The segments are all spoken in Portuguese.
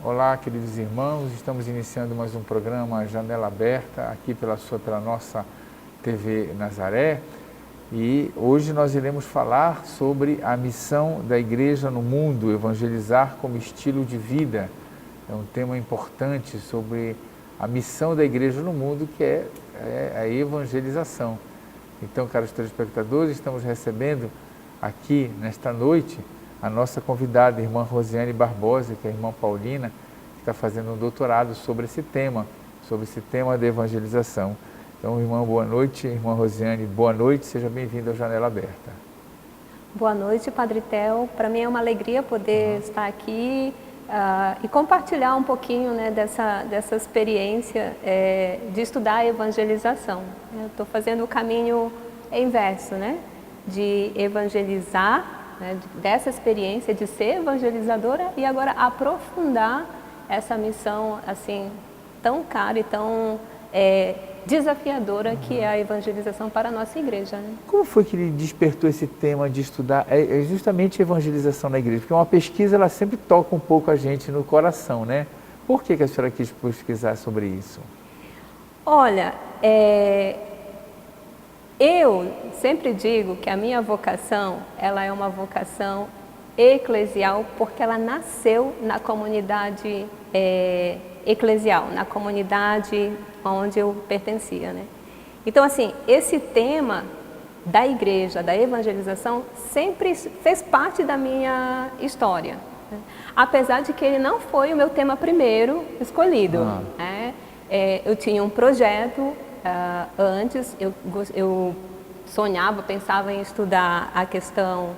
Olá, queridos irmãos, estamos iniciando mais um programa Janela Aberta, aqui pela nossa TV Nazaré, e hoje nós iremos falar sobre a missão da igreja no mundo, evangelizar como estilo de vida. É um tema importante sobre a missão da igreja no mundo, que é a evangelização. Então, caros telespectadores, estamos recebendo aqui nesta noite a nossa convidada, a irmã Rosiane Barbosa, que é a irmã Paulina, que está fazendo um doutorado sobre esse tema da evangelização. Então, irmã, boa noite, irmã Rosiane, boa noite, seja bem-vinda ao Janela Aberta. Boa noite, Padre Theo. Para mim é uma alegria poder estar aqui e compartilhar um pouquinho, né, dessa experiência de estudar a evangelização. Eu estou fazendo o caminho inverso, né, de evangelizar, né, dessa experiência de ser evangelizadora e agora aprofundar essa missão assim tão cara e tão desafiadora que é a evangelização para a nossa igreja, né? Como foi que ele despertou esse tema de estudar justamente a evangelização na igreja? Porque uma pesquisa, ela sempre toca um pouco a gente no coração, né? Por que a senhora quis pesquisar sobre isso? Olha, eu sempre digo que a minha vocação, ela é uma vocação eclesial, porque ela nasceu na comunidade eclesial, na comunidade onde eu pertencia, né? Então, assim, esse tema da igreja, da evangelização, sempre fez parte da minha história, né? Apesar de que ele não foi o meu tema primeiro escolhido, né? Eu tinha um projeto antes, eu sonhava, pensava em estudar a questão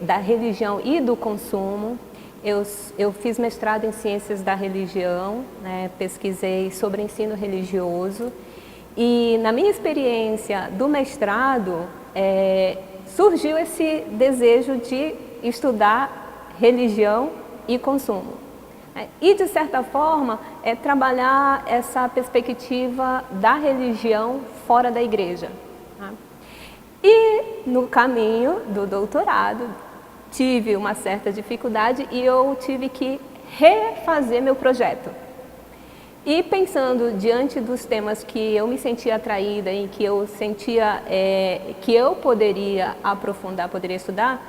da religião e do consumo. Eu fiz mestrado em Ciências da Religião, né, pesquisei sobre ensino religioso e na minha experiência do mestrado surgiu esse desejo de estudar religião e consumo. E, de certa forma, trabalhar essa perspectiva da religião fora da igreja. Tá? E no caminho do doutorado, tive uma certa dificuldade e eu tive que refazer meu projeto. E pensando diante dos temas que eu me sentia atraída e que eu sentia que eu poderia aprofundar, poderia estudar,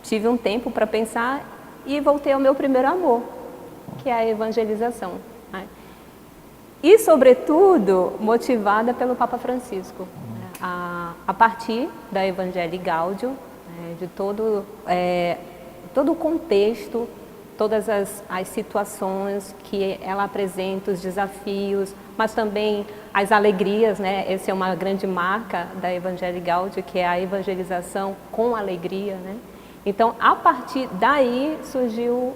tive um tempo para pensar e voltei ao meu primeiro amor, que é a evangelização. E, sobretudo, motivada pelo Papa Francisco, a partir da Evangelii Gaudium, de todo o contexto, todas as situações que ela apresenta, os desafios, mas também as alegrias, né? Essa é uma grande marca da Evangelii Gaudium, que é a evangelização com alegria, né? Então, a partir daí surgiu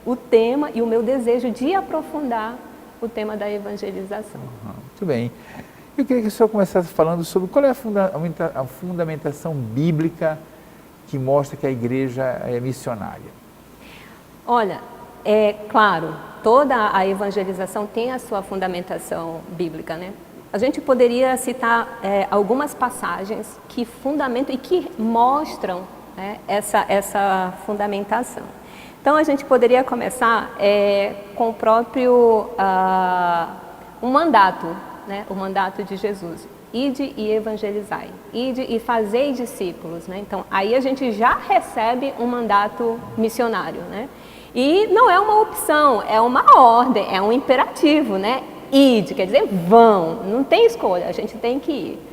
o tema e o meu desejo de aprofundar o tema da evangelização. Muito bem. Eu queria que o senhor começasse falando sobre qual é a fundamentação bíblica que mostra que a igreja é missionária. Olha, claro, toda a evangelização tem a sua fundamentação bíblica, né? A gente poderia citar algumas passagens que fundamentam e que mostram, né, essa fundamentação. Então, a gente poderia começar com o próprio um mandato, né, o mandato de Jesus. Ide e evangelizai, ide e fazei discípulos, né? Então, aí a gente já recebe um mandato missionário, né? E não é uma opção, é uma ordem, é um imperativo, né? Ide, quer dizer, vão, não tem escolha, a gente tem que ir.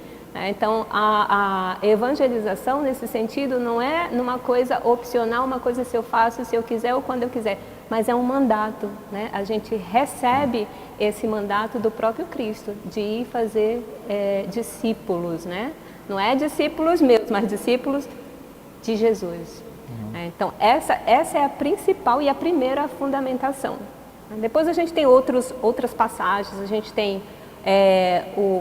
Então, a evangelização, nesse sentido, não é numa coisa opcional, uma coisa se eu faço, se eu quiser ou quando eu quiser, mas é um mandato, né? A gente recebe esse mandato do próprio Cristo, de ir fazer discípulos, né? Não é discípulos meus, mas discípulos de Jesus. Então, essa é a principal e a primeira fundamentação. Depois a gente tem outras passagens, a gente tem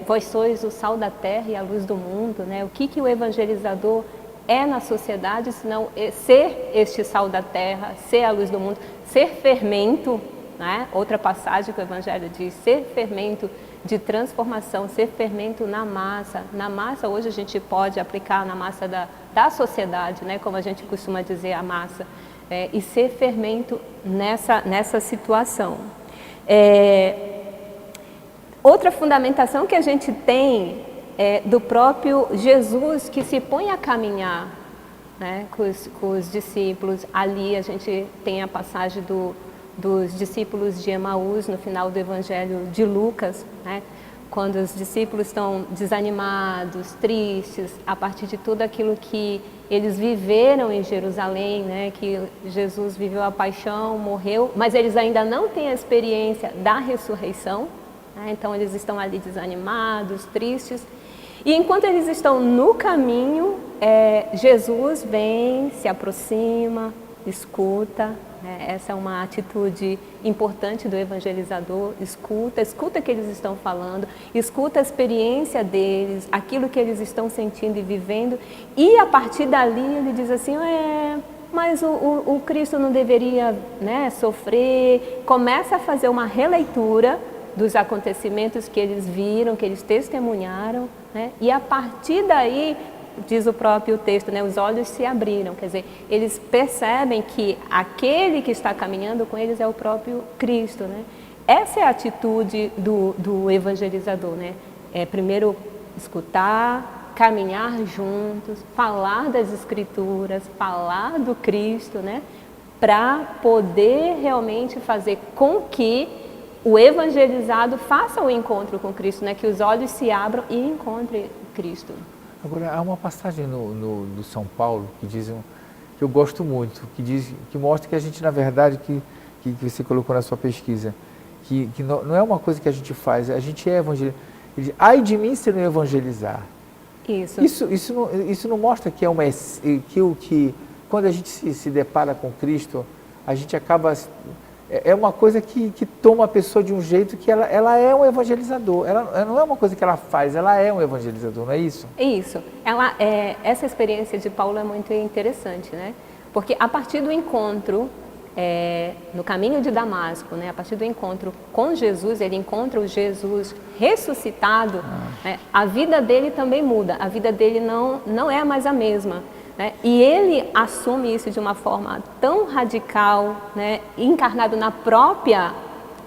vós sois o sal da terra e a luz do mundo, né? O que o evangelizador é na sociedade, senão ser este sal da terra, ser a luz do mundo, ser fermento, né? Outra passagem que o Evangelho diz, ser fermento de transformação, ser fermento na massa. Na massa, hoje a gente pode aplicar na massa da sociedade, né? Como a gente costuma dizer, a massa e ser fermento nessa situação. Outra fundamentação que a gente tem é do próprio Jesus, que se põe a caminhar, né, com os discípulos. Ali a gente tem a passagem dos discípulos de Emaús, no final do Evangelho de Lucas, né, quando os discípulos estão desanimados, tristes, a partir de tudo aquilo que eles viveram em Jerusalém, né, que Jesus viveu a paixão, morreu, mas eles ainda não têm a experiência da ressurreição, né, então eles estão ali desanimados, tristes. E enquanto eles estão no caminho, Jesus vem, se aproxima, escuta. Essa é uma atitude importante do evangelizador. Escuta o que eles estão falando, escuta a experiência deles, aquilo que eles estão sentindo e vivendo. E a partir dali ele diz assim, mas o Cristo não deveria, né, sofrer. Começa a fazer uma releitura dos acontecimentos que eles viram, que eles testemunharam, né? E a partir daí, diz o próprio texto, né, os olhos se abriram, quer dizer, eles percebem que aquele que está caminhando com eles é o próprio Cristo, né? Essa é a atitude do evangelizador, né? Primeiro escutar, caminhar juntos, falar das Escrituras, falar do Cristo, né? Para poder realmente fazer com que o evangelizado faça o encontro com Cristo, né? Que os olhos se abram e encontrem Cristo. Agora, há uma passagem no São Paulo que eu gosto muito, que mostra que a gente, na verdade, que você colocou na sua pesquisa, que não é uma coisa que a gente faz, a gente é evangelizado. Ai de mim se não evangelizar. Isso não mostra que que quando a gente se depara com Cristo, a gente acaba... É uma coisa que toma a pessoa de um jeito que ela é um evangelizador. Ela não é uma coisa que ela faz, ela é um evangelizador, não é isso? Isso. Essa experiência de Paulo é muito interessante, né? Porque a partir do encontro no caminho de Damasco, né? A partir do encontro com Jesus, ele encontra o Jesus ressuscitado, né? A vida dele também muda, a vida dele não é mais a mesma. Né? E ele assume isso de uma forma tão radical, né? Encarnado na própria,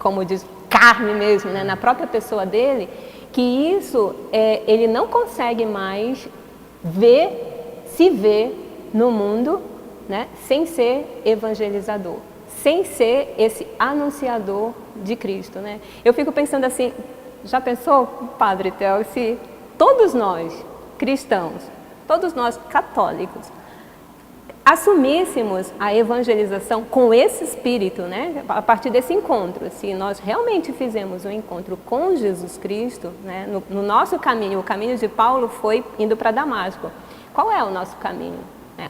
como diz, carne mesmo, né? Na própria pessoa dele, que isso ele não consegue mais se ver no mundo, né? Sem ser evangelizador, sem ser esse anunciador de Cristo, né? Eu fico pensando assim, já pensou, Padre Theo, se todos nós cristãos, todos nós católicos, assumíssemos a evangelização com esse espírito, né? A partir desse encontro, se nós realmente fizemos um encontro com Jesus Cristo, né? No nosso caminho, o caminho de Paulo foi indo para Damasco. Qual é o nosso caminho?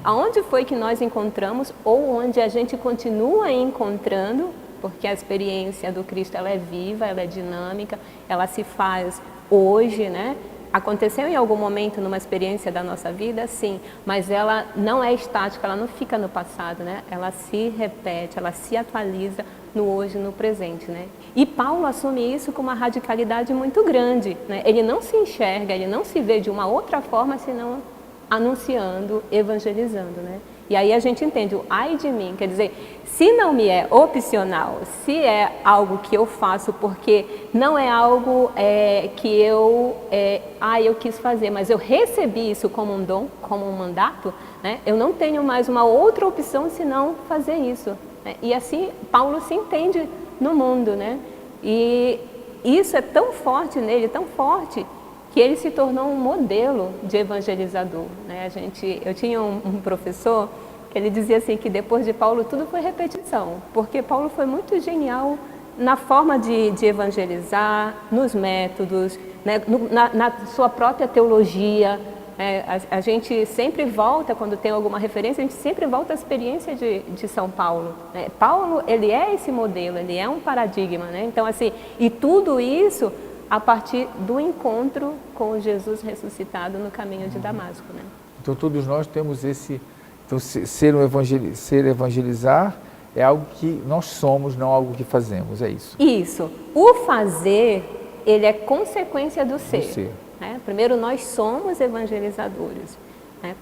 Aonde foi que nós encontramos ou onde a gente continua encontrando, porque a experiência do Cristo ela é viva, ela é dinâmica, ela se faz hoje, né? Aconteceu em algum momento numa experiência da nossa vida, sim, mas ela não é estática, ela não fica no passado, né? Ela se repete, ela se atualiza no hoje, no presente, né? E Paulo assume isso com uma radicalidade muito grande, né? Ele não se enxerga, ele não se vê de uma outra forma senão anunciando, evangelizando, né? E aí a gente entende o ai de mim, quer dizer, se não me é opcional, se é algo que eu faço porque não é algo que eu quis fazer, mas eu recebi isso como um dom, como um mandato, né? Eu não tenho mais uma outra opção senão fazer isso, né? E assim Paulo se entende no mundo, né? E isso é tão forte nele, tão forte, que ele se tornou um modelo de evangelizador, né? Eu tinha um professor que ele dizia assim que depois de Paulo tudo foi repetição, porque Paulo foi muito genial na forma de evangelizar, nos métodos, né? na sua própria teologia. A gente sempre volta, quando tem alguma referência, a gente sempre volta à experiência de São Paulo, né? Paulo, ele é esse modelo, ele é um paradigma, né? Então, assim, e tudo isso a partir do encontro com Jesus ressuscitado no caminho de Damasco, né? Então todos nós temos esse... Então ser evangelizar é algo que nós somos, não algo que fazemos, é isso? Isso. O fazer, ele é consequência do ser. Né? Primeiro nós somos evangelizadores, né?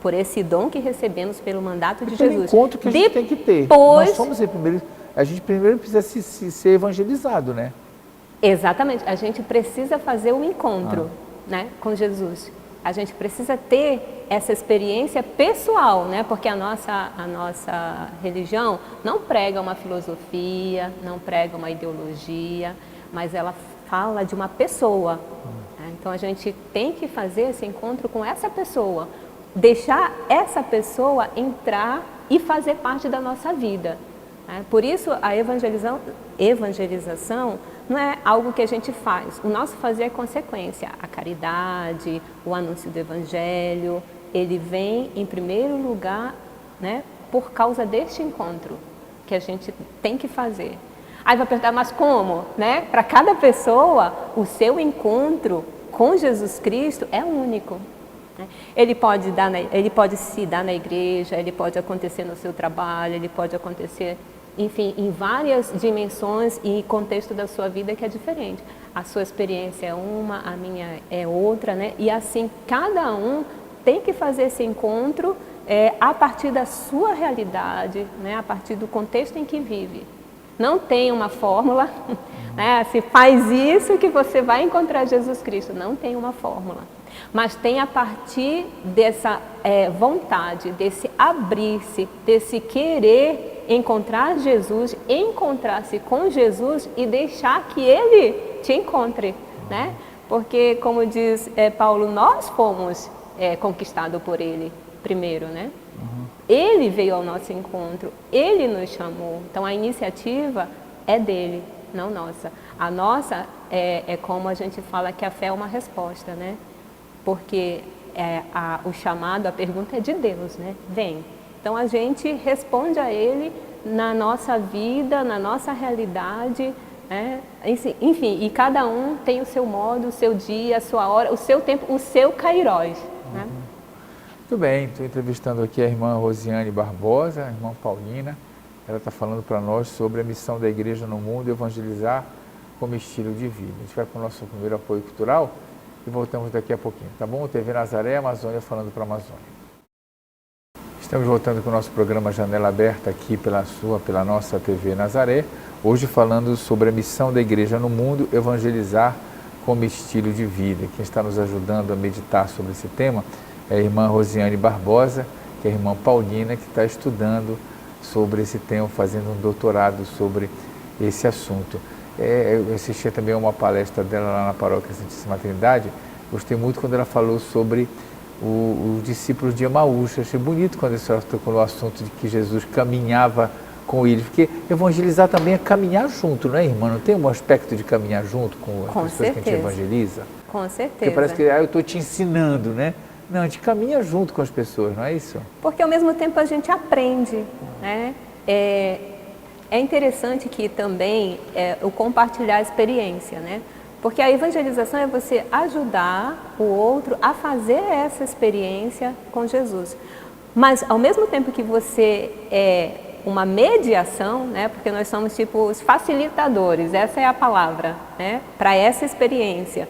por esse dom que recebemos pelo mandato de pelo Jesus. encontro que a gente tem que ter. Nós somos a gente primeiro precisa ser evangelizado, né? Exatamente, a gente precisa fazer o encontro, né, com Jesus. A gente precisa ter essa experiência pessoal, né? Porque a nossa religião não prega uma filosofia, não prega uma ideologia, mas ela fala de uma pessoa. Né? Então a gente tem que fazer esse encontro com essa pessoa, deixar essa pessoa entrar e fazer parte da nossa vida. Né? Por isso a evangelização não é algo que a gente faz. O nosso fazer é consequência. A caridade, o anúncio do evangelho, ele vem em primeiro lugar, né, por causa deste encontro que a gente tem que fazer. Aí vai perguntar, mas como? Né? Para cada pessoa, o seu encontro com Jesus Cristo é único. Né? Ele pode se dar na igreja, ele pode acontecer no seu trabalho, ele pode acontecer, enfim, em várias dimensões e contexto da sua vida que é diferente. A sua experiência é uma, a minha é outra, né? E assim, cada um tem que fazer esse encontro a partir da sua realidade, né? A partir do contexto em que vive. Não tem uma fórmula, né? Se faz isso que você vai encontrar Jesus Cristo. Não tem uma fórmula. Mas tem a partir dessa vontade, desse abrir-se, desse querer encontrar Jesus, encontrar-se com Jesus e deixar que Ele te encontre, né? Porque, como diz Paulo, nós fomos conquistados por Ele primeiro, né? Ele veio ao nosso encontro, Ele nos chamou. Então, a iniciativa é dele, não nossa. A nossa é como a gente fala que a fé é uma resposta, né? Porque o chamado, a pergunta é de Deus, né? Vem. Então, a gente responde a Ele na nossa vida, na nossa realidade, né? Enfim, e cada um tem o seu modo, o seu dia, a sua hora, o seu tempo, o seu kairós, né? Muito bem, estou entrevistando aqui a irmã Rosiane Barbosa, a irmã Paulina. Ela está falando para nós sobre a missão da igreja no mundo, evangelizar como estilo de vida. A gente vai para o nosso primeiro apoio cultural e voltamos daqui a pouquinho, tá bom? TV Nazaré, Amazônia, falando para a Amazônia. Estamos voltando com o nosso programa Janela Aberta aqui pela nossa TV Nazaré, hoje falando sobre a missão da igreja no mundo, evangelizar como estilo de vida. Quem está nos ajudando a meditar sobre esse tema é a irmã Rosiane Barbosa, que é a irmã Paulina, que está estudando sobre esse tema, fazendo um doutorado sobre esse assunto. Eu assisti também a uma palestra dela lá na Paróquia Santíssima Trindade, gostei muito quando ela falou sobre os discípulos de Emaús. Achei bonito quando a senhora tocou no assunto de que Jesus caminhava com eles, porque evangelizar também é caminhar junto, não é, irmã? Não tem um aspecto de caminhar junto com as pessoas que a gente evangeliza? Com certeza. Porque parece que eu estou te ensinando, né? Não, a gente caminha junto com as pessoas, não é isso? Porque ao mesmo tempo a gente aprende, né? É interessante que também o compartilhar a experiência, né? Porque a evangelização é você ajudar o outro a fazer essa experiência com Jesus. Mas ao mesmo tempo que você é uma mediação, né? Porque nós somos tipo os facilitadores, essa é a palavra, né? Para essa experiência.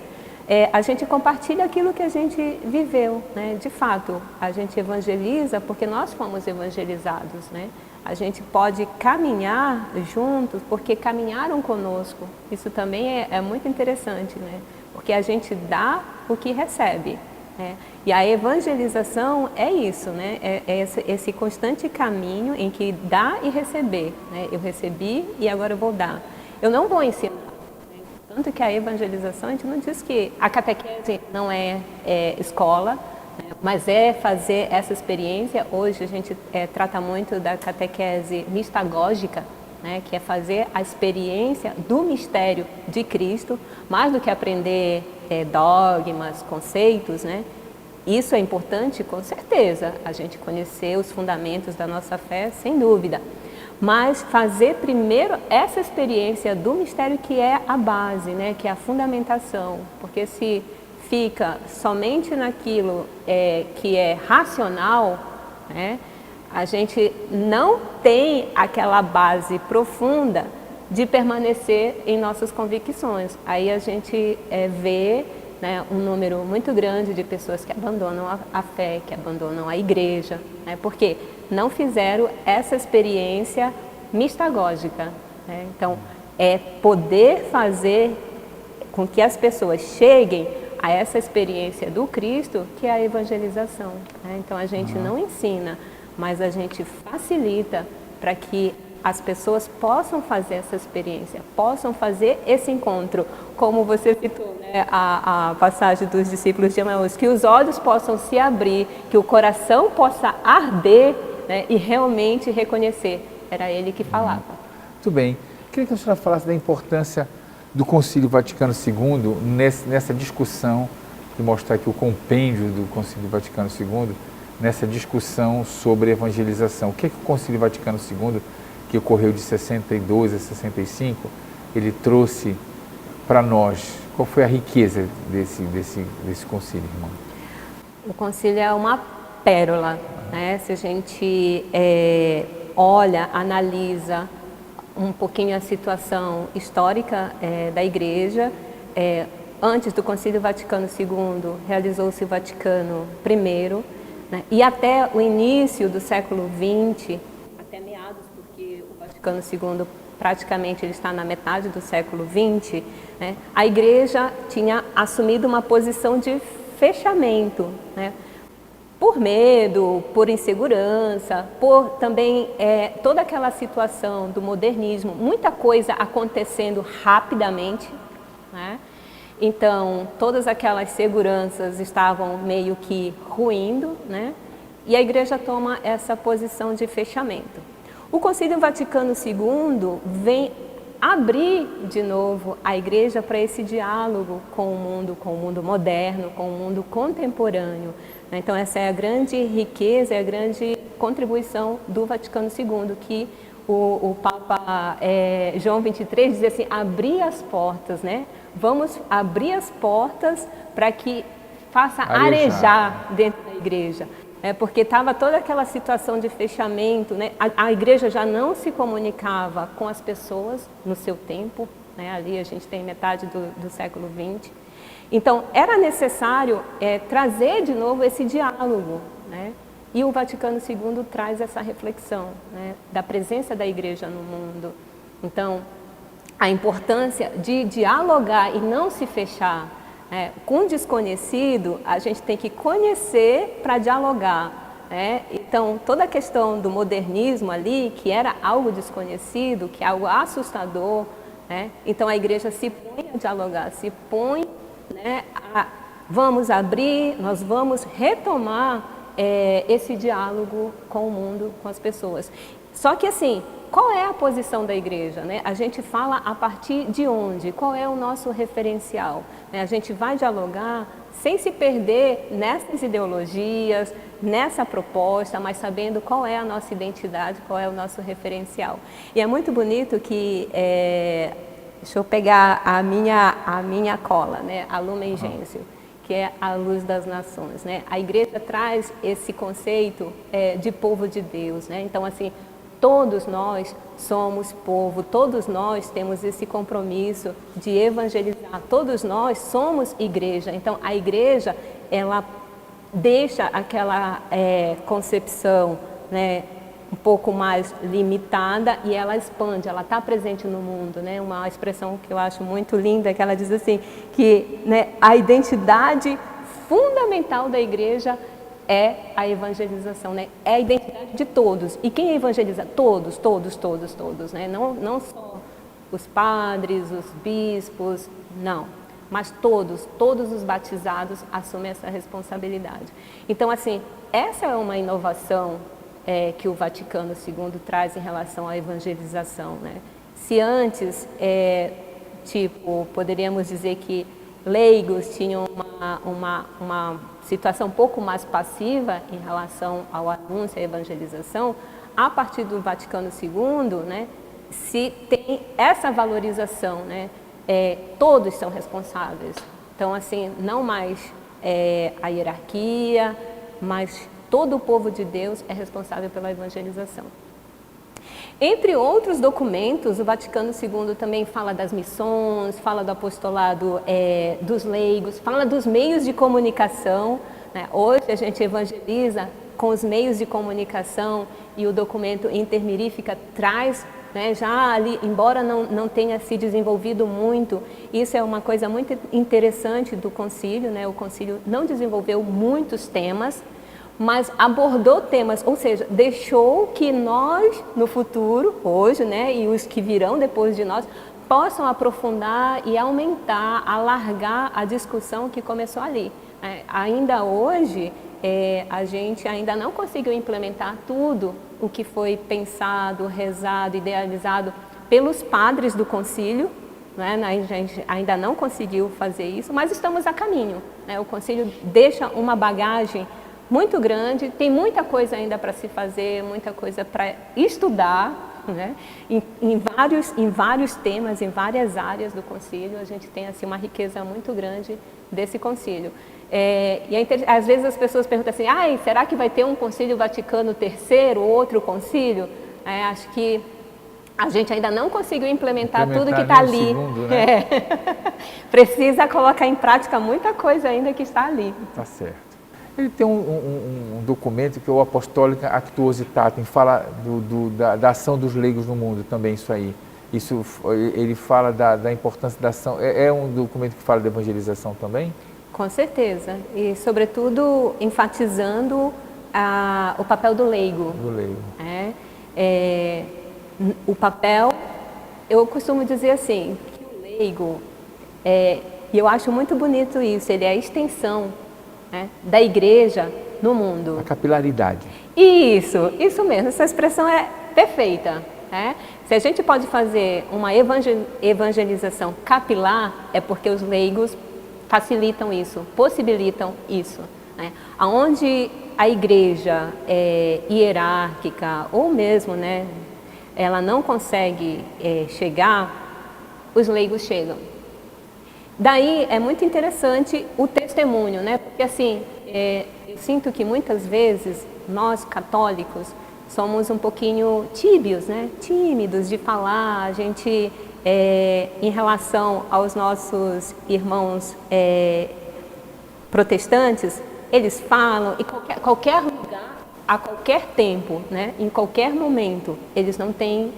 A gente compartilha aquilo que a gente viveu, né? De fato, a gente evangeliza porque nós fomos evangelizados, né? A gente pode caminhar juntos porque caminharam conosco. Isso também é muito interessante, né? Porque a gente dá o que recebe, né? E a evangelização é isso, né? É esse constante caminho em que dá e receber, né? Eu recebi e agora eu vou dar. Eu não vou ensinar. Tanto que a evangelização, a gente não diz que a catequese não é escola, né, mas é fazer essa experiência. Hoje a gente trata muito da catequese mistagógica, né, que é fazer a experiência do mistério de Cristo, mais do que aprender dogmas, conceitos, né? Isso é importante, com certeza, a gente conhecer os fundamentos da nossa fé, sem dúvida. Mas fazer primeiro essa experiência do mistério que é a base, né, que é a fundamentação, porque se fica somente naquilo que é racional, né, a gente não tem aquela base profunda de permanecer em nossas convicções. Aí a gente vê né, um número muito grande de pessoas que abandonam a fé, que abandonam a igreja, né, porque não fizeram essa experiência mistagógica, né? Então, é poder fazer com que as pessoas cheguem a essa experiência do Cristo, que é a evangelização, né? Então, a gente não ensina, mas a gente facilita para que as pessoas possam fazer essa experiência, possam fazer esse encontro, como você citou, né, a passagem dos discípulos de Emaús, que os olhos possam se abrir, que o coração possa arder, né, e realmente reconhecer, era ele que falava. Muito bem. Queria que a senhora falasse da importância do Concílio Vaticano II nessa discussão, de mostrar aqui o compêndio do Concílio Vaticano II, nessa discussão sobre evangelização. O que é que o Concílio Vaticano II, que ocorreu de 62 a 65, ele trouxe para nós? Qual foi a riqueza desse concílio, irmão? O concílio é uma pérola, né? Se a gente olha, analisa um pouquinho a situação histórica da Igreja, antes do Concílio Vaticano II, realizou-se o Vaticano I, né? E até o início do século XX, até meados, porque o Vaticano II praticamente ele está na metade do século XX, né? A Igreja tinha assumido uma posição de fechamento, né? Por medo, por insegurança, por também toda aquela situação do modernismo, muita coisa acontecendo rapidamente, né? Então, todas aquelas seguranças estavam meio que ruindo, né? E a Igreja toma essa posição de fechamento. O Concílio Vaticano II vem abrir de novo a Igreja para esse diálogo com o mundo moderno, com o mundo contemporâneo. Então, essa é a grande riqueza, é a grande contribuição do Vaticano II, que o Papa João XXIII dizia assim, abrir as portas, né? Vamos abrir as portas para que faça arejar dentro da igreja. Porque estava toda aquela situação de fechamento, né? A igreja já não se comunicava com as pessoas no seu tempo, né? Ali a gente tem metade do século XX. Então, era necessário trazer de novo esse diálogo, né? E o Vaticano II traz essa reflexão, né, da presença da igreja no mundo. Então, a importância de dialogar e não se fechar. Com o desconhecido, a gente tem que conhecer para dialogar. Então, toda a questão do modernismo ali, que era algo desconhecido, que é algo assustador, então a igreja se põe a dialogar, se põe, vamos abrir, nós vamos retomar esse diálogo com o mundo, com as pessoas. Só que assim, qual é a posição da igreja, né? A gente fala a partir de onde? Qual é o nosso referencial? A gente vai dialogar sem se perder nessas ideologias, nessa proposta, mas sabendo qual é a nossa identidade, qual é o nosso referencial. E é muito bonito que, deixa eu pegar a minha cola, né? A Lumen Gentium, que é a luz das nações, né? A igreja traz esse conceito de povo de Deus, né? Então, assim, todos nós somos povo, todos nós temos esse compromisso de evangelizar, todos nós somos igreja. Então, a igreja, ela deixa aquela concepção, né, um pouco mais limitada e ela expande, ela está presente no mundo, né? Uma expressão que eu acho muito linda, que ela diz assim, que, né, a identidade fundamental da igreja é a evangelização, né? É a identidade de todos. E quem evangeliza? Todos, todos, todos, todos, né? Não só os padres, os bispos, não. Mas todos os batizados assumem essa responsabilidade. Então, assim, essa é uma inovação que o Vaticano II traz em relação à evangelização, né? Se antes, poderíamos dizer que leigos tinham uma situação um pouco mais passiva em relação ao anúncio e à evangelização, a partir do Vaticano II, né, se tem essa valorização, né, todos são responsáveis. Então, assim, não mais a hierarquia, mas todo o povo de Deus é responsável pela evangelização. Entre outros documentos, o Vaticano II também fala das missões, fala do apostolado dos leigos, fala dos meios de comunicação, né? Hoje a gente evangeliza com os meios de comunicação e o documento Inter Mirifica traz, né, já ali, embora não tenha se desenvolvido muito, isso é uma coisa muito interessante do concílio, né? O concílio não desenvolveu muitos temas, mas abordou temas, ou seja, deixou que nós, no futuro, hoje, né, e os que virão depois de nós, possam aprofundar e aumentar, alargar a discussão que começou ali. Ainda hoje, a gente ainda não conseguiu implementar tudo o que foi pensado, rezado, idealizado pelos padres do concílio, né? A gente ainda não conseguiu fazer isso, mas estamos a caminho, né? O concílio deixa uma bagagem muito grande, tem muita coisa ainda para se fazer, muita coisa para estudar, né? Em vários temas, em várias áreas do concílio, a gente tem assim, uma riqueza muito grande desse concílio. Às vezes as pessoas perguntam assim, será que vai ter um concílio Vaticano III, outro concílio? Acho que a gente ainda não conseguiu implementar tudo que está ali. Segundo, né? Precisa colocar em prática muita coisa ainda que está ali. Tá certo. Ele tem um documento que é o Apostolica Actuositatem, fala da ação dos leigos no mundo também, isso aí. Isso, ele fala da importância da ação. É um documento que fala de evangelização também? Com certeza. E, sobretudo, enfatizando o papel do leigo. Do leigo. O papel, eu costumo dizer assim, que o leigo, e eu acho muito bonito isso, ele é a extensão, né, da igreja no mundo. A capilaridade. Isso mesmo, essa expressão é perfeita. Se a gente pode fazer uma evangelização capilar, é porque os leigos facilitam isso, possibilitam isso. Né? Onde a igreja hierárquica, ou mesmo, né, ela não consegue chegar, os leigos chegam. Daí é muito interessante o testemunho, né? Porque assim, eu sinto que muitas vezes nós católicos somos um pouquinho tíbios, né? Tímidos de falar, a gente, em relação aos nossos irmãos protestantes, eles falam, e qualquer lugar, a qualquer tempo, né? Em qualquer momento, eles não têm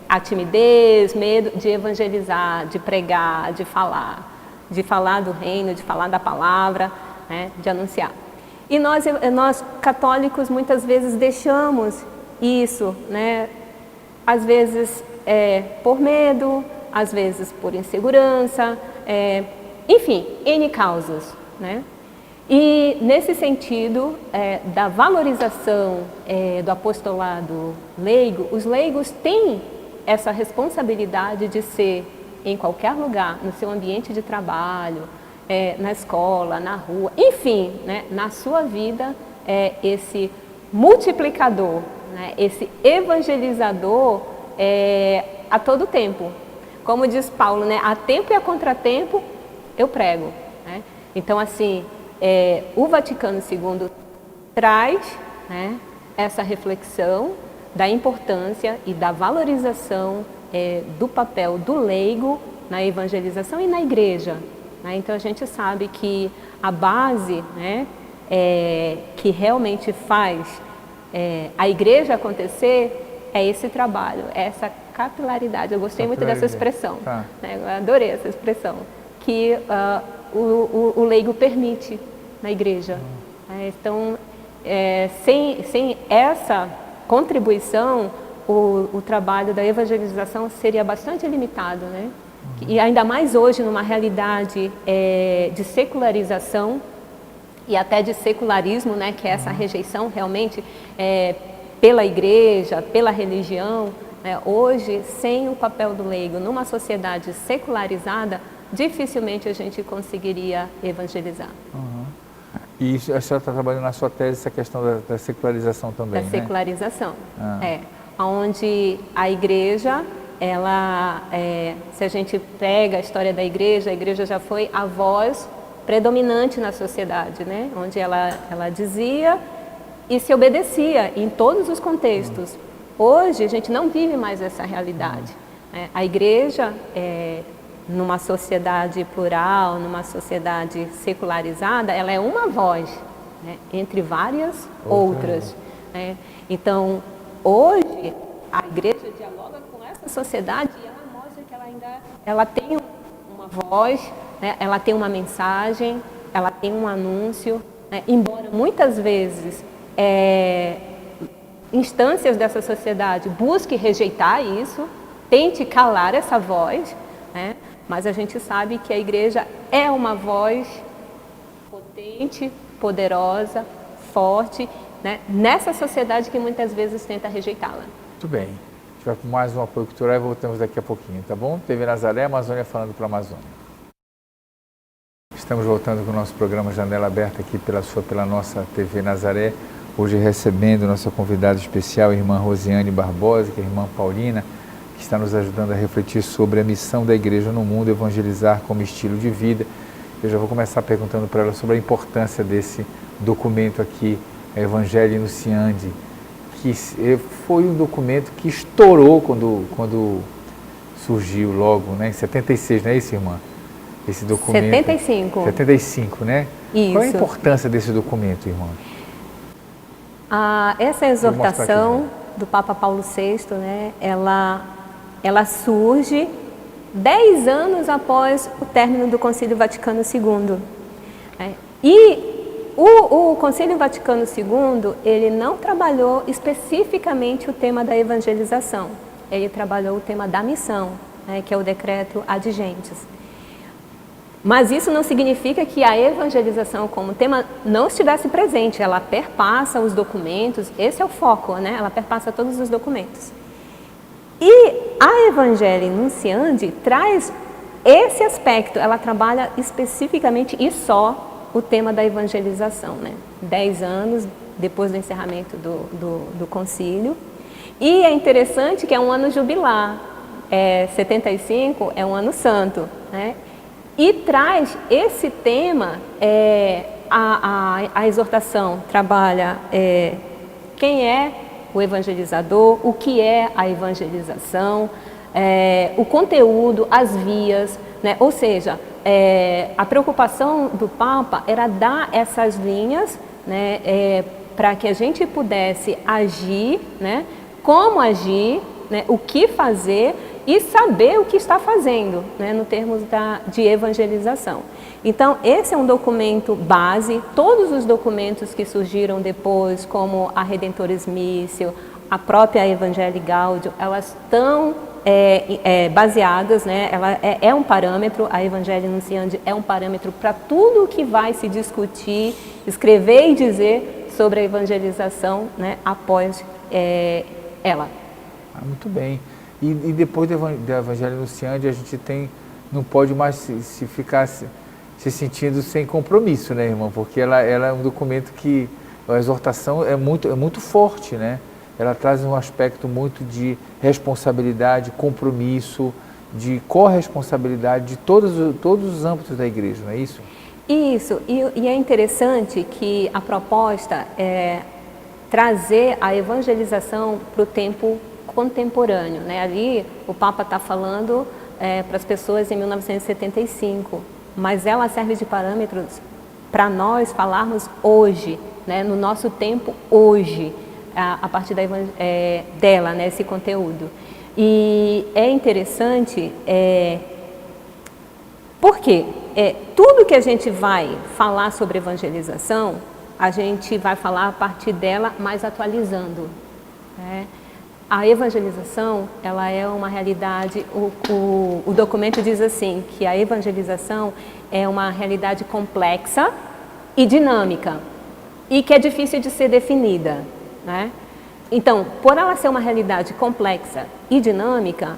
a timidez, medo de evangelizar, de pregar, de falar do reino, de falar da palavra, né, de anunciar. E nós católicos muitas vezes deixamos isso, né, às vezes por medo, às vezes por insegurança, enfim, N causas, né? E nesse sentido da valorização do apostolado leigo, os leigos têm essa responsabilidade de ser em qualquer lugar, no seu ambiente de trabalho, na escola, na rua, enfim, né, na sua vida, esse multiplicador, né, esse evangelizador a todo tempo. Como diz Paulo, né, a tempo e a contratempo eu prego. Né? Então, assim, o Vaticano II traz, né, essa reflexão da importância e da valorização do papel do leigo na evangelização e na igreja. Né? Então a gente sabe que a base, né, que realmente faz a igreja acontecer é esse trabalho, essa capilaridade. Eu gostei muito dessa expressão, né? Eu adorei essa expressão, que o leigo permite na igreja. Então, sem essa contribuição, o trabalho da evangelização seria bastante limitado, né? E ainda mais hoje, numa realidade de secularização e até de secularismo, né? Que é essa rejeição realmente pela igreja, pela religião. Né? Hoje, sem o papel do leigo numa sociedade secularizada, dificilmente a gente conseguiria evangelizar. E a senhora está trabalhando na sua tese essa questão da secularização também, né? Da secularização, onde a igreja, se a gente pega a história da igreja, a igreja já foi a voz predominante na sociedade, né? Onde ela dizia e se obedecia em todos os contextos. Hoje a gente não vive mais essa realidade. A igreja, numa sociedade plural, numa sociedade secularizada, ela é uma voz, né, entre várias outras. Né? Então, hoje, a igreja dialoga com essa sociedade e ela mostra que ela tem uma voz, né, ela tem uma mensagem, ela tem um anúncio, né, embora muitas vezes instâncias dessa sociedade busquem rejeitar isso, tente calar essa voz, né, mas a gente sabe que a igreja é uma voz potente, poderosa, forte, né, nessa sociedade que muitas vezes tenta rejeitá-la. Muito bem. A gente vai para mais um apoio cultural e voltamos daqui a pouquinho, tá bom? TV Nazaré, Amazônia falando para a Amazônia. Estamos voltando com o nosso programa Janela Aberta aqui pela nossa TV Nazaré. Hoje recebendo nossa convidada especial, a irmã Rosiane Barbosa, que é a irmã Paulina, que está nos ajudando a refletir sobre a missão da igreja no mundo, evangelizar como estilo de vida. Eu já vou começar perguntando para ela sobre a importância desse documento aqui, Evangelho Enunciandi, que foi um documento que estourou quando surgiu logo, né, em 76, não é isso, irmã? Esse documento. 75. 75, né? Isso. Qual a importância desse documento, irmã? Essa exortação do Papa Paulo VI, né, ela surge 10 anos após o término do Concílio Vaticano II. E o Concílio Vaticano II, ele não trabalhou especificamente o tema da evangelização, ele trabalhou o tema da missão, né, que é o decreto Ad Gentes. Mas isso não significa que a evangelização como tema não estivesse presente, ela perpassa os documentos, esse é o foco, né? Ela perpassa todos os documentos. E a Evangelii Nunciandi traz esse aspecto, ela trabalha especificamente e só o tema da evangelização, né? 10 anos depois do encerramento do concílio. E é interessante que é um ano jubilar, 75 é um ano santo, né? E traz esse tema, a exortação trabalha quem é o evangelizador, o que é a evangelização, o conteúdo, as vias, né? Ou seja, a preocupação do Papa era dar essas linhas, né, para que a gente pudesse agir, né, como agir, né, o que fazer e saber o que está fazendo, né, no termos de evangelização. Então, esse é um documento base, todos os documentos que surgiram depois, como a Redemptoris Missio, a própria Evangelii Gaudium, elas estão baseadas, né, ela é um parâmetro, a Evangelii Nunciandi é um parâmetro para tudo o que vai se discutir, escrever e dizer sobre a evangelização, né, após ela. Muito bem. E depois do Evangelho Nunciandi, a gente não pode mais ficar se sentindo sem compromisso, né, irmão? Porque ela é um documento que a exortação é muito forte, né? Ela traz um aspecto muito de responsabilidade, compromisso, de corresponsabilidade de todos os âmbitos da igreja, não é isso? Isso, e é interessante que a proposta é trazer a evangelização para o tempo contemporâneo, né? Ali o Papa está falando para as pessoas em 1975, mas ela serve de parâmetros para nós falarmos hoje, né? No nosso tempo hoje, a partir dela, né? Esse conteúdo. E é interessante, porque tudo que a gente vai falar sobre evangelização, a gente vai falar a partir dela, mas atualizando, né? A evangelização, ela é uma realidade, o documento diz assim, que a evangelização é uma realidade complexa e dinâmica, e que é difícil de ser definida, né? Então, por ela ser uma realidade complexa e dinâmica,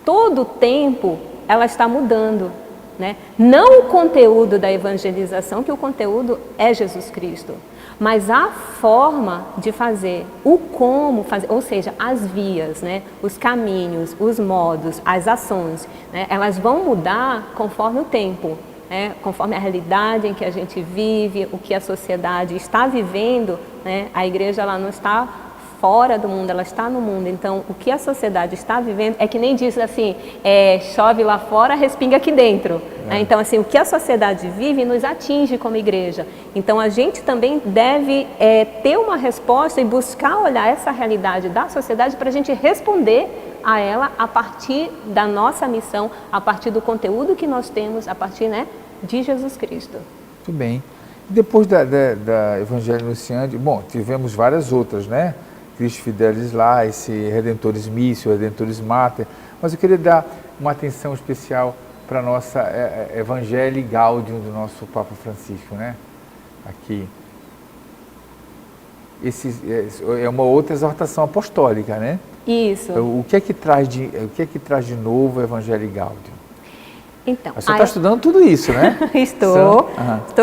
todo o tempo ela está mudando, né? Não o conteúdo da evangelização, que o conteúdo é Jesus Cristo, mas a forma de fazer, o como fazer, ou seja, as vias, né, os caminhos, os modos, as ações, né, elas vão mudar conforme o tempo, né, conforme a realidade em que a gente vive, o que a sociedade está vivendo, né, a igreja ela não está fora do mundo, ela está no mundo. Então, o que a sociedade está vivendo é que nem diz assim, chove lá fora, respinga aqui dentro. Então, assim, o que a sociedade vive nos atinge como igreja. Então, a gente também deve ter uma resposta e buscar olhar essa realidade da sociedade para a gente responder a ela a partir da nossa missão, a partir do conteúdo que nós temos, a partir, né, de Jesus Cristo. Muito bem. Depois da Evangelho Anunciante, bom, tivemos várias outras, né? Cristo Fidelis Laice, Redentores Missio, Redentores Mater, mas eu queria dar uma atenção especial para a nossa Evangelii Gaudium do nosso Papa Francisco, né? Aqui. É uma outra exortação apostólica, né? Isso. O que é que traz de novo o Evangelii Gaudium? Então, você está estudando tudo isso, né? Estou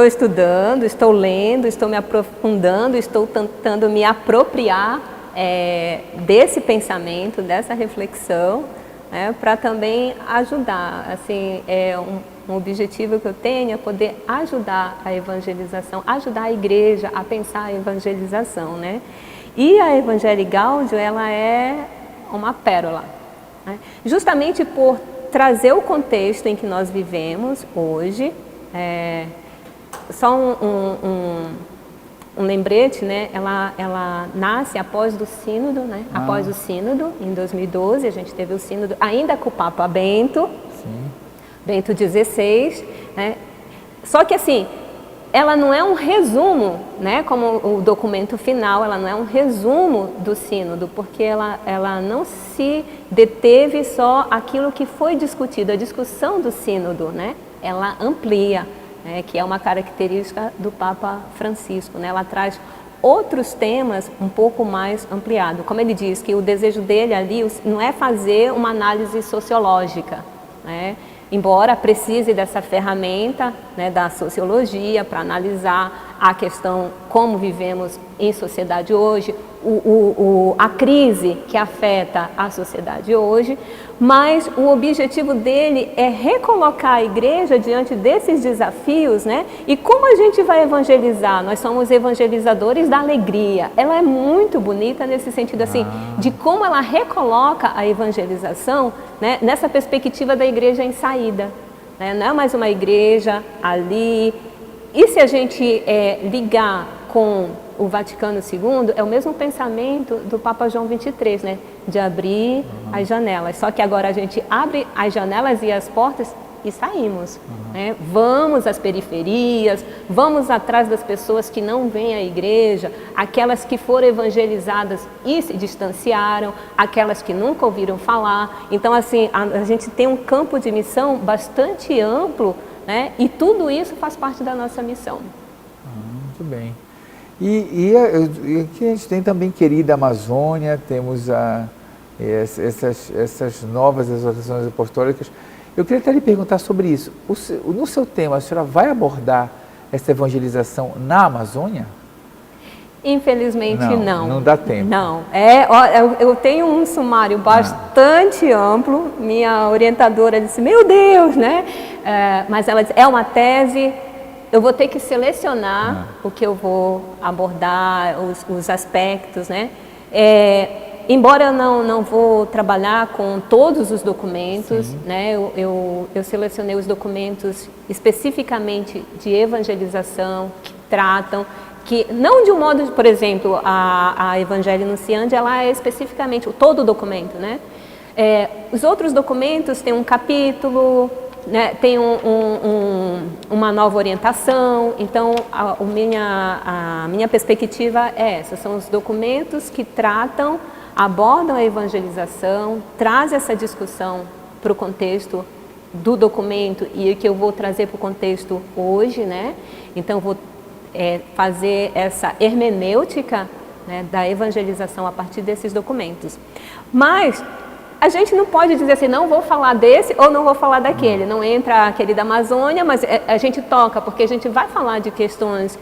estudando, estou lendo, estou me aprofundando, estou tentando me apropriar desse pensamento, dessa reflexão, né, para também ajudar. Assim, um objetivo que eu tenho é poder ajudar a evangelização, ajudar a igreja a pensar a evangelização, né? E a Evangelii Gaudium, ela é uma pérola, né? Justamente por trazer o contexto em que nós vivemos hoje. Só um lembrete, né? Ela nasce após do sínodo, né? Após o sínodo, em 2012, a gente teve o sínodo ainda com o Papa Bento, Bento XVI, né? Só que assim, ela não é um resumo, né? Como o documento final, ela não é um resumo do sínodo, porque ela não se deteve só aquilo que foi discutido, a discussão do sínodo, né? Ela amplia, né? Que é uma característica do Papa Francisco, né? Ela traz outros temas um pouco mais ampliado. Como ele diz, que o desejo dele ali não é fazer uma análise sociológica, né? Embora precise dessa ferramenta, né, da sociologia para analisar a questão como vivemos em sociedade hoje, a crise que afeta a sociedade hoje, mas o objetivo dele é recolocar a igreja diante desses desafios, né? E como a gente vai evangelizar? Nós somos evangelizadores da alegria. Ela é muito bonita nesse sentido, assim, de como ela recoloca a evangelização, né, nessa perspectiva da igreja em saída, né? Não é mais uma igreja ali. E se a gente ligar com o Vaticano II, é o mesmo pensamento do Papa João XXIII, né? De abrir as janelas. Só que agora a gente abre as janelas e as portas e saímos, né? Vamos às periferias, vamos atrás das pessoas que não vêm à igreja, aquelas que foram evangelizadas e se distanciaram, aquelas que nunca ouviram falar. Então, assim, a gente tem um campo de missão bastante amplo, né? E tudo isso faz parte da nossa missão. Muito bem. E aqui a gente tem também Querida Amazônia, temos essas novas exortações apostólicas. Eu queria até lhe perguntar sobre isso. No seu tema, a senhora vai abordar essa evangelização na Amazônia? Infelizmente não. Não dá tempo. Não. Eu tenho um sumário bastante amplo. Minha orientadora disse, meu Deus, né? Mas ela disse, é uma tese, eu vou ter que selecionar o que eu vou abordar, os aspectos, né? Embora eu não vou trabalhar com todos os documentos, né? Eu selecionei os documentos especificamente de evangelização, que tratam, que não de um modo, por exemplo, a Evangelii Anunciante, ela é especificamente todo o documento, né? Os outros documentos têm um capítulo, né, tem uma nova orientação. Então, a minha perspectiva é essa, são os documentos que abordam a evangelização, trazem essa discussão para o contexto do documento e que eu vou trazer para o contexto hoje, né? Então, eu vou fazer essa hermenêutica, né, da evangelização a partir desses documentos. Mas a gente não pode dizer assim, não vou falar desse ou não vou falar daquele. Não entra a Querida Amazônia, mas a gente toca, porque a gente vai falar de questões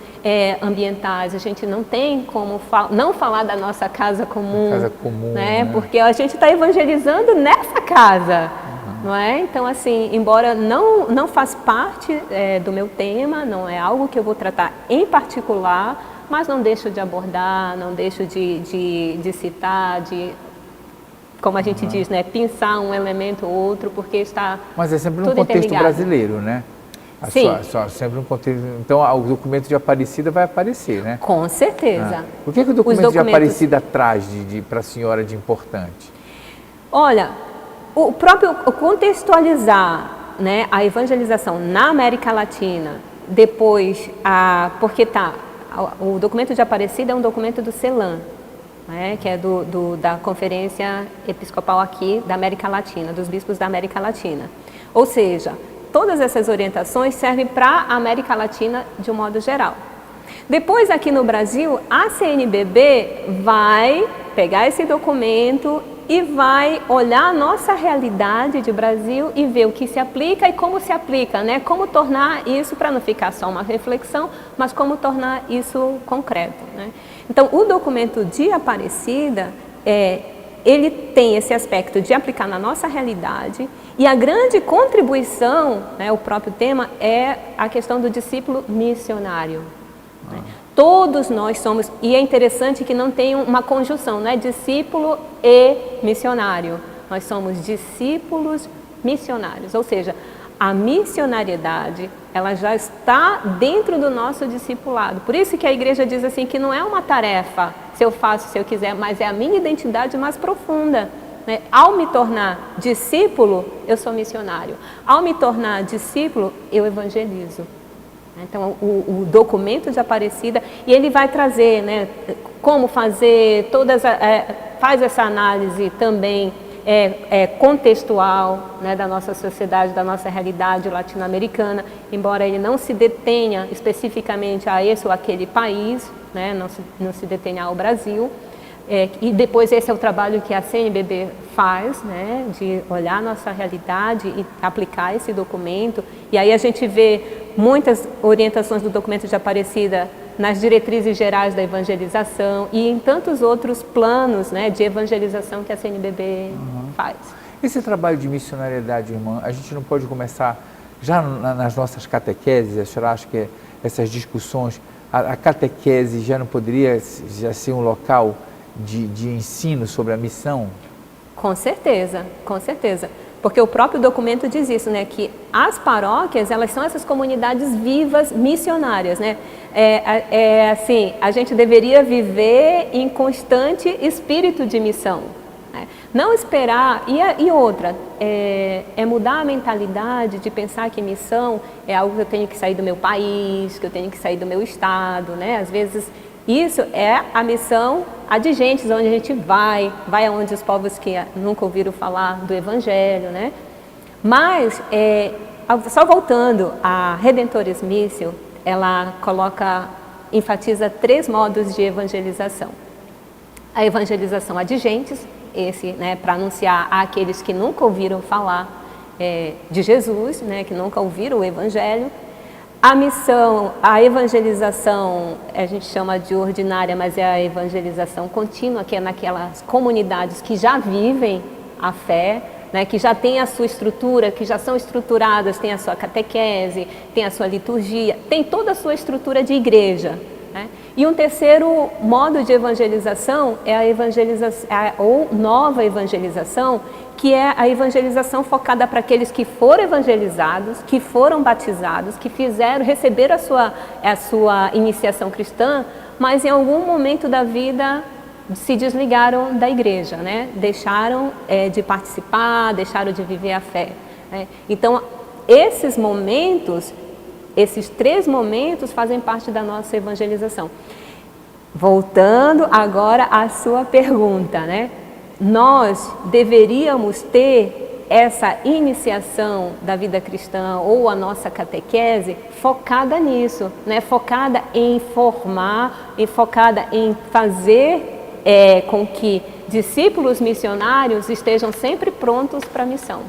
ambientais. A gente não tem como não falar da nossa casa comum, né? Porque a gente está evangelizando nessa casa. Não é? Então, assim, embora não faz parte do meu tema, não é algo que eu vou tratar em particular, mas não deixo de abordar, não deixo de citar, como a gente diz, né, pensar um elemento ou outro, porque está Mas é sempre tudo no contexto interligado. brasileiro, né? Sim. Sempre um contexto. Então, o documento de Aparecida vai aparecer, né? Com certeza. O que o documento de Aparecida traz para a senhora de importante? Olha, o próprio contextualizar, né, a evangelização na América Latina, depois, porque o documento de Aparecida é um documento do CELAM, né, que é da Conferência Episcopal aqui da América Latina, dos bispos da América Latina. Ou seja, todas essas orientações servem para a América Latina de um modo geral. Depois, aqui no Brasil, a CNBB vai pegar esse documento e vai olhar a nossa realidade de Brasil e ver o que se aplica e como se aplica, né? Como tornar isso, para não ficar só uma reflexão, mas como tornar isso concreto, né? Então, o documento de Aparecida, ele tem esse aspecto de aplicar na nossa realidade, e a grande contribuição, né, o próprio tema, é a questão do discípulo missionário. Né? Todos nós somos, e é interessante que não tem uma conjunção, né? Discípulo e missionário. Nós somos discípulos missionários, ou seja, a missionariedade, ela já está dentro do nosso discipulado. Por isso que a igreja diz assim, que não é uma tarefa, se eu faço, se eu quiser, mas é a minha identidade mais profunda. Né? Ao me tornar discípulo, eu sou missionário. Ao me tornar discípulo, eu evangelizo. Então, o documento de Aparecida, e ele vai trazer, né, como fazer, faz essa análise também contextual, né, da nossa sociedade, da nossa realidade latino-americana, embora ele não se detenha especificamente a esse ou aquele país, né, não se detenha ao Brasil. E depois esse é o trabalho que a CNBB faz, né, de olhar a nossa realidade e aplicar esse documento. E aí a gente vê muitas orientações do documento de Aparecida nas diretrizes gerais da evangelização e em tantos outros planos, né, de evangelização que a CNBB faz. Esse trabalho de missionariedade, irmã, a gente não pode começar já nas nossas catequeses? A senhora acha que essas discussões, a catequese já não poderia já ser um local de ensino sobre a missão? Com certeza, com certeza. Porque o próprio documento diz isso, né? Que as paróquias, elas são essas comunidades vivas missionárias, né? Assim, a gente deveria viver em constante espírito de missão. Né? Não esperar, e outra, mudar a mentalidade de pensar que missão é algo que eu tenho que sair do meu país, que eu tenho que sair do meu estado, né? Às vezes isso é a missão adigentes, onde a gente vai aonde os povos que nunca ouviram falar do Evangelho, né? Mas, só voltando, a Redentores Missio, ela enfatiza 3 modos de evangelização. A evangelização adigentes, né, para anunciar àqueles que nunca ouviram falar de Jesus, né, que nunca ouviram o Evangelho. A missão, a evangelização, a gente chama de ordinária, mas é a evangelização contínua, que é naquelas comunidades que já vivem a fé, né, que já tem a sua estrutura, que já são estruturadas, tem a sua catequese, tem a sua liturgia, tem toda a sua estrutura de igreja. Né? E um terceiro modo de evangelização é a evangelização, ou nova evangelização, que é a evangelização focada para aqueles que foram evangelizados, que foram batizados, que receberam a sua iniciação cristã, mas em algum momento da vida se desligaram da igreja, né? Deixaram de participar, deixaram de viver a fé. Né? Então, esses 3 momentos fazem parte da nossa evangelização. Voltando agora à sua pergunta, né? Nós deveríamos ter essa iniciação da vida cristã ou a nossa catequese focada nisso, né? Focada em formar e focada em fazer com que discípulos missionários estejam sempre prontos para a missão.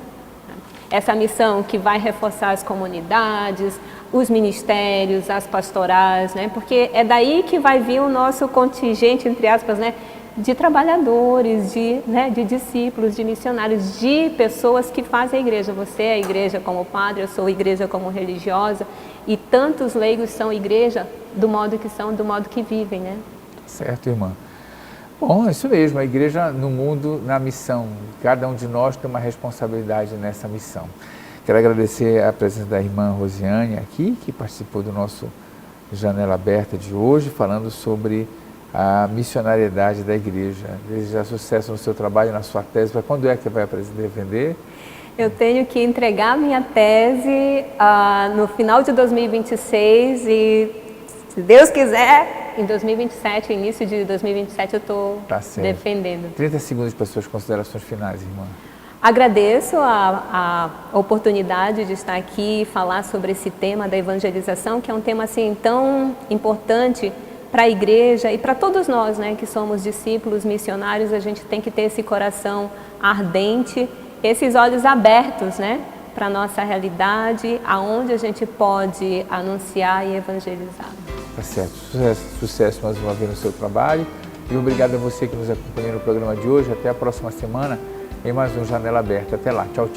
Essa missão que vai reforçar as comunidades, os ministérios, as pastorais, né? Porque é daí que vai vir o nosso contingente, entre aspas, né? De trabalhadores, de discípulos, de missionários, de pessoas que fazem a igreja. Você é a igreja como padre, eu sou a igreja como religiosa, e tantos leigos são igreja do modo que são, do modo que vivem, né? Certo, irmã. Bom, é isso mesmo, a igreja no mundo, na missão. Cada um de nós tem uma responsabilidade nessa missão. Quero agradecer a presença da irmã Rosiane aqui, que participou do nosso Janela Aberta de hoje, falando sobre a missionariedade da igreja. Desejar sucesso no seu trabalho, na sua tese. Para quando é que vai defender? Eu tenho que entregar minha tese no final de 2026 e, se Deus quiser, em 2027, início de 2027, eu estou defendendo. 30 segundos para as suas considerações finais, irmã. Agradeço a oportunidade de estar aqui e falar sobre esse tema da evangelização, que é um tema assim tão importante para a igreja e para todos nós, né, que somos discípulos, missionários. A gente tem que ter esse coração ardente, esses olhos abertos, né, para a nossa realidade, aonde a gente pode anunciar e evangelizar. Tá certo. Sucesso mais uma vez no seu trabalho. E obrigado a você que nos acompanhou no programa de hoje. Até a próxima semana em mais um Janela Aberta. Até lá. Tchau, tchau.